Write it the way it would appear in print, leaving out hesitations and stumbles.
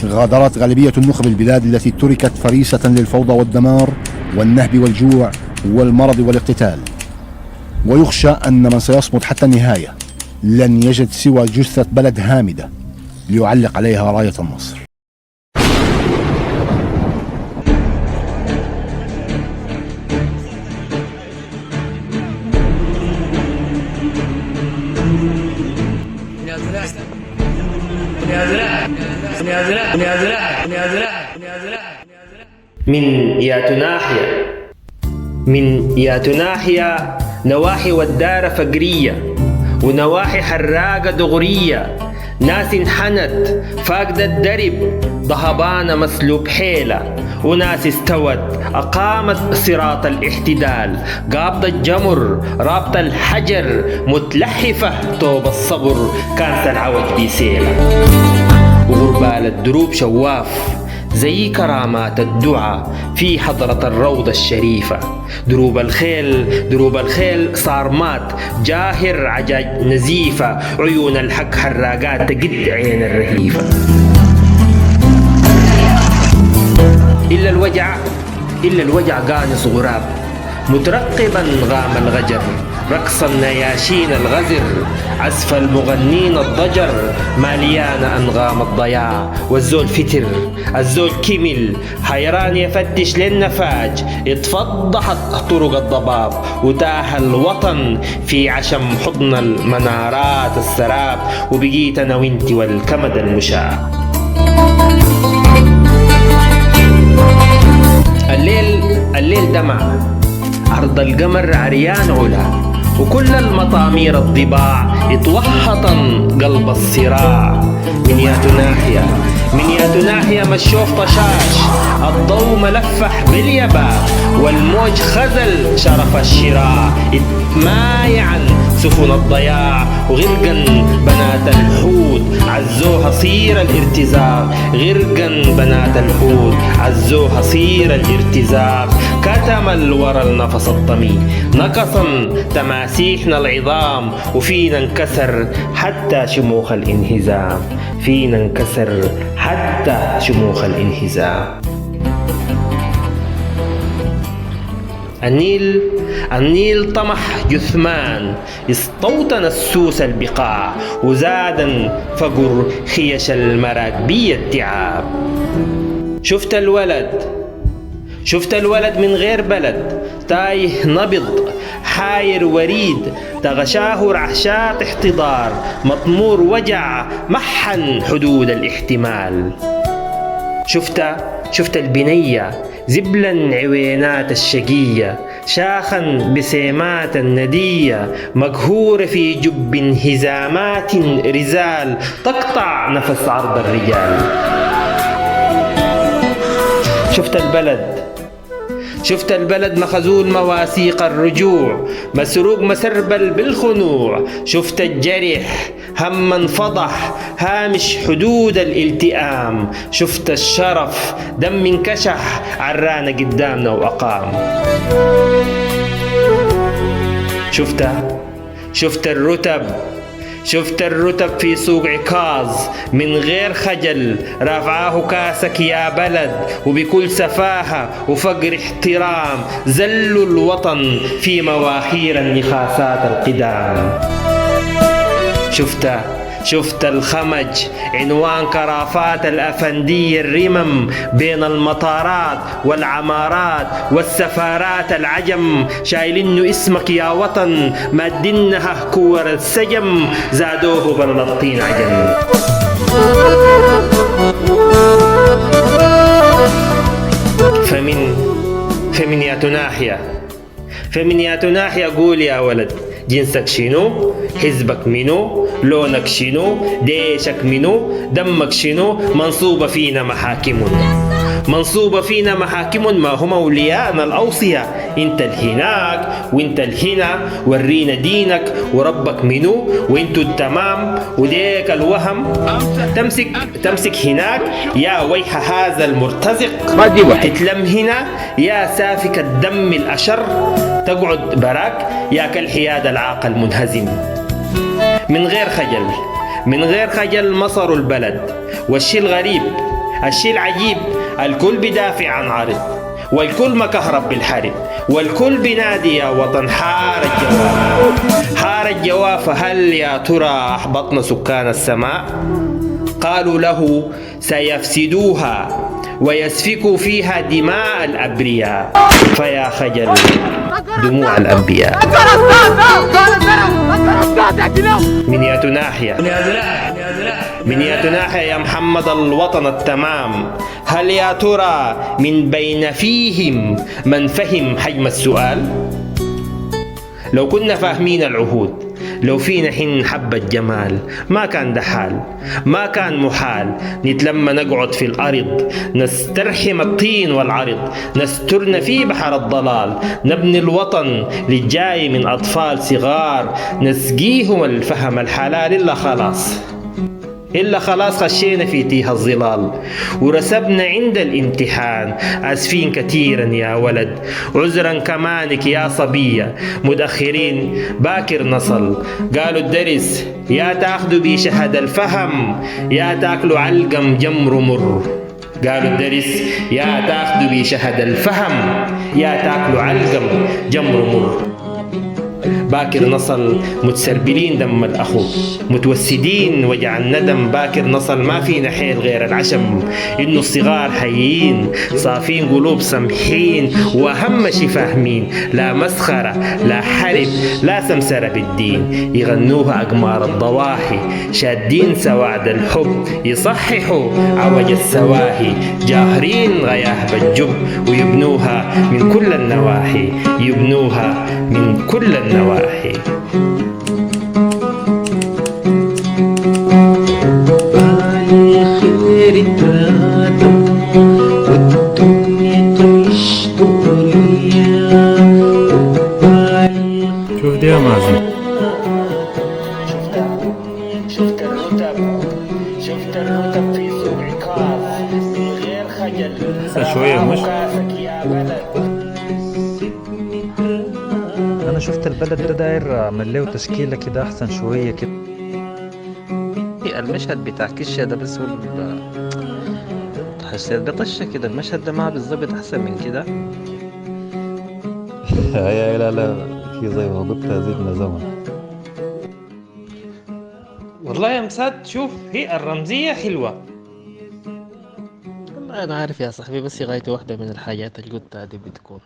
غادرت غالبية النخب البلاد التي تركت فريسة للفوضى والدمار والنهب والجوع والمرض والاقتتال، ويخشى أن من سيصمد حتى النهاية لن يجد سوى جثة بلد هامدة ليعلق عليها راية النصر. من يا تناحية نواحي والدار فقرية، ونواحي حراقة دغرية، ناس انحنت فاقدة الدرب ضهبان مسلوب حيلة، وناس استوت أقامت صراط الاحتدال، قابضة الجمر رابط الحجر متلحفة طوب الصبر كانت العوج بسيلة، وغربال الدروب شواف زي كرامات الدعاء في حضرة الروضة الشريفة، دروب الخيل صارمات جاهر عجاج نزيفة، عيون الحق حراقات تقد عين الرهيفة. إلا الوجع قانص غراب مترقبا غام الغجر، رقص النياشين الغزر، عزف المغنين الضجر، ماليان أنغام الضياع، والزول فتر الزول كمل حيران يفتش للنفاج، اتفضحت طرق الضباب وتاه الوطن في عشم حضن المنارات السراب، وبقيت أنا وانت والكمد المشاع. الليل دمع عرض القمر عريان علا، وكل المطامير الضباع اتوحطن قلب الصراع. من يا تناحية مشوف طشاش، الضوء ملفح باليباب، والموج خزل شرف الشراع، اتمايعا سفن الضياع، وغرقا بنات الحوت عزوها صير الارتزاق، غرقا بنات الحوت عزوها صير الارتزاق، كتم الورى النفس الطمي نقصا تماسيحنا العظام، وفينا انكسر حتى شموخ الانهزام، فينا انكسر حتى شموخ الانهزام. النيل طمح جثمان استوطن السوس البقاع، وزادا فقر خيش المراكبية التعاب. شفت الولد من غير بلد تايه نبض حاير وريد، تغشاه رعشات احتضار مطمور وجع محن حدود الاحتمال. شفت البنية زبلا عوينات الشقية، شاخا بسيمات الندية، مقهورة في جب انهزامات رزال تقطع نفس عرض الرجال. شفت البلد مخزول مواثيق الرجوع، مسروق مسربل بالخنوع، شفت الجرح هم انفضح هامش حدود الالتئام، شفت الشرف دم انكشح عرانا قدامنا وأقام. شفت الرتب في سوق عكاظ من غير خجل، رافعاه كاسك يا بلد، وبكل سفاهة وفقر احترام زلوا الوطن في مواخير النخاسات القدام. شفت الخمج عنوان كرافات الأفندية الرمم بين المطارات والعمارات والسفارات العجم، شايلينه اسمك يا وطن مادينها كور السجم، زادوه بلطين عجم. فمن يا تناحية قول يا ولد، جنسك شنو؟ حزبك منو؟ لونك شنو؟ ديشك منو؟ دمك شنو؟ منصوبة فينا محاكم ما هم أولياءنا الأوصياء، انت الهناك وانت الهنا، ورينا دينك وربك منو، وانتو التمام وديك الوهم. تمسك هناك يا ويح هذا المرتزق، تتلم هنا يا سافك الدم الأشر، تقعد براك يا كالحياد العاقل منهزم. من غير خجل مصروا البلد، والشي الغريب الشيء العجيب الكل بدافع عن عرض، والكل مكهرب بالحرب، والكل بنادي يا وطن حار الجواب. حار الجواب، فهل يا ترى أحبطنا سكان السماء؟ قالوا له سيفسدوها ويسفكوا فيها دماء الأبرياء، فيا خجل دموع الأنبياء. من يا تناحية من يا تناحية يا محمد الوطن التمام، هل يا ترى من بين فيهم من فهم حجم السؤال؟ لو كنا فاهمين العهود، لو فينا حين حبة جمال، ما كان ده حال، ما كان محال نتلم نقعد في الأرض، نسترحم الطين والعرض، نسترن في بحر الضلال، نبني الوطن للجاي من أطفال صغار، نسقيهم الفهم الحلال. إلا خلاص خشينا في تيه الظلال، ورسبنا عند الامتحان أسفين كثيرا يا ولد، عذرا كمانك يا صبية، متأخرين باكر نصل. قالوا الدرس يا تاخدوا بي شهد الفهم، يا تاكلوا علقم جمر مر. قالوا الدرس يا تاخدوا بي شهد الفهم، يا تاكلوا علقم جمر مر. باكر نصل متسربلين دم الأخو، متوسدين وجع الندم. باكر نصل ما فينا حيل غير العشم، إنه الصغار حيين صافين قلوب سمحين، وأهم شي فاهمين لا مسخرة لا حرب لا سمسرة بالدين، يغنوها أقمار الضواحي شادين سواد الحب، يصححوا عوج السواهي جاهرين غياه بالجب، ويبنوها من كل النواحي، يبنوها من كل النواحي. خير الترادم والدنيا تعيش دوريا. شوف دي يا مازن، شفت الرتب في سوق عكاظ من غير خجل. شوية مش يا بلد. انا شفت البلد ده داير مليه تشكيله كده احسن شويه كده. المشهد بتاع كشة ده بس هو تحس ده طشة كده، المشهد ده ما بالظبط احسن من كده. لا في زي ما قلت زيدنا زمن. والله يا مساد شوف هي الرمزية حلوة. والله انا عارف يا صاحبي، بس غايته واحدة من الحاجات اللي قلتها دي بتكون